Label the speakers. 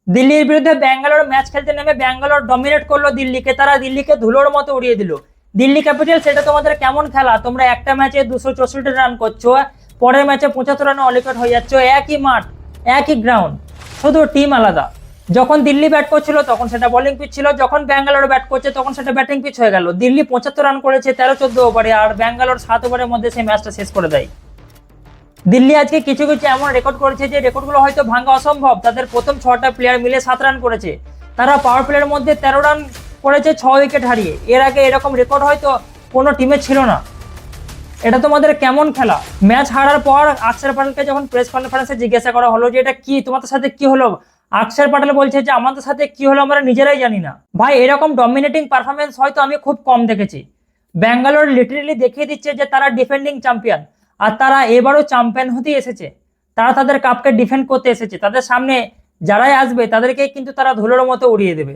Speaker 1: দিল্লির বিরুদ্ধে ব্যাঙ্গালোর ম্যাচ খেলতে নেমে ব্যাঙ্গালোর ডমিনেট করলো দিল্লিকে, তারা দিল্লিকে ধুলোর মতো উড়িয়ে দিল। দিল্লি ক্যাপিটালস, এটা তোমাদের কেমন খেলা? তোমরা একটা ম্যাচে 264 রান করছো, পরের ম্যাচে 75 রানে অল আউট হয়ে যাচ্ছ, একই মাঠ, একই গ্রাউন্ড, শুধু টিম আলাদা। যখন দিল্লি ব্যাট করছিল তখন সেটা বোলিং পিচ ছিল, যখন ব্যাঙ্গালোর ব্যাট করছে তখন সেটা ব্যাটিং পিচ হয়ে গেল। দিল্লি 75 রান করেছে 13-14 ওভারে, আর ব্যাঙ্গালোর 7 ওভারের মধ্যে সেই ম্যাচটা শেষ করে দেয়। দিল্লি আজকে কিছু কিছু এমন রেকর্ড করেছে যে রেকর্ডগুলো হয়তো ভাঙা অসম্ভব। তাদের প্রথম 6টা প্লেয়ার মিলে 7 রান করেছে, তারা পাওয়ার প্লের মধ্যে 13 রান করেছে 6 উইকেট হারিয়ে। এর আগে এরকম রেকর্ড হয়তো কোনো টিমে ছিল না। এটা তোমাদের কেমন খেলা? ম্যাচ হারার পর অক্ষর প্যাটেলকে যখন প্রেস কনফারেন্সে জিজ্ঞাসা করা হলো যে এটা কি, তোমাদের সাথে কি হলো, অক্ষর প্যাটেল বলছে যে আমাদের সাথে কি হলো আমরা নিজেরাই জানি না। ভাই, এরকম ডমিনেটিং পারফরমেন্স হয়তো আমি খুব কম দেখেছি। ব্যাঙ্গালোর লিটারেলি দেখিয়ে দিচ্ছে যে তারা ডিফেন্ডিং চ্যাম্পিয়ন, আর তারা এবারও চ্যাম্পিয়ন হতে এসেছে। তারা তাদের কাপকে ডিফেন্ড করতে এসেছে, তাদের সামনে যারাই আসবে তাদেরকে কিন্তু তারা ধুলোর মতো উড়িয়ে দেবে।